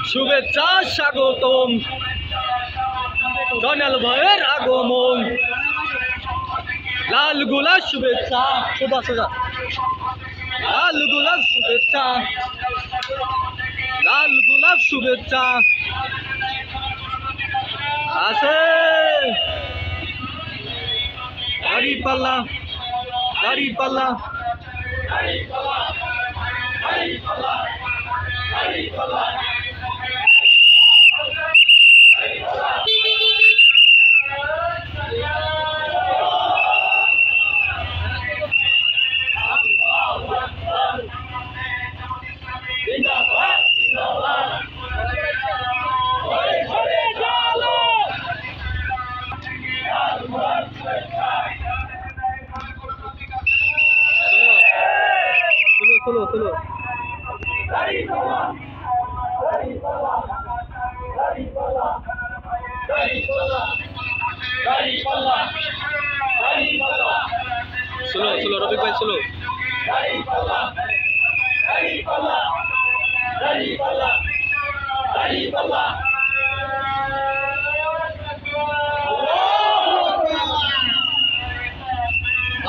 শুভেচ্ছা স্বাগতম জয়নাল ভাইয়ের আগমন লাল গোলাপ শুভেচ্ছা সোজা সোজা লাল গোলাপ শুভেচ্ছা লাল গোলাপ শুভেচ্ছা আছে দাড়ি পাল্লা দাড়ি পাল্লা চলো চলো চলো চলো রফিক ভাই চলো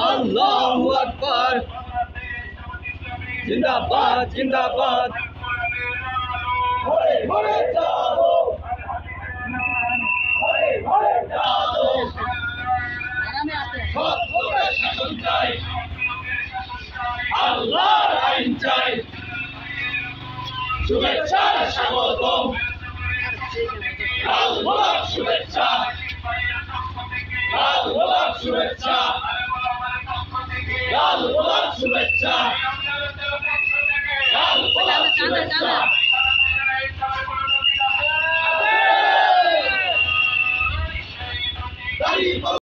আল্লাহু আকবার জিন্দাবাদ জিন্দাবাদ আল্লাহর আইন চাই শুভেচ্ছা স্বাগতম লাল গোলাপ শুভেচ্ছা লাল গোলাপ শুভেচ্ছা লাল গোলাপ শুভেচ্ছা লাল গোলাপ শুভেচ্ছা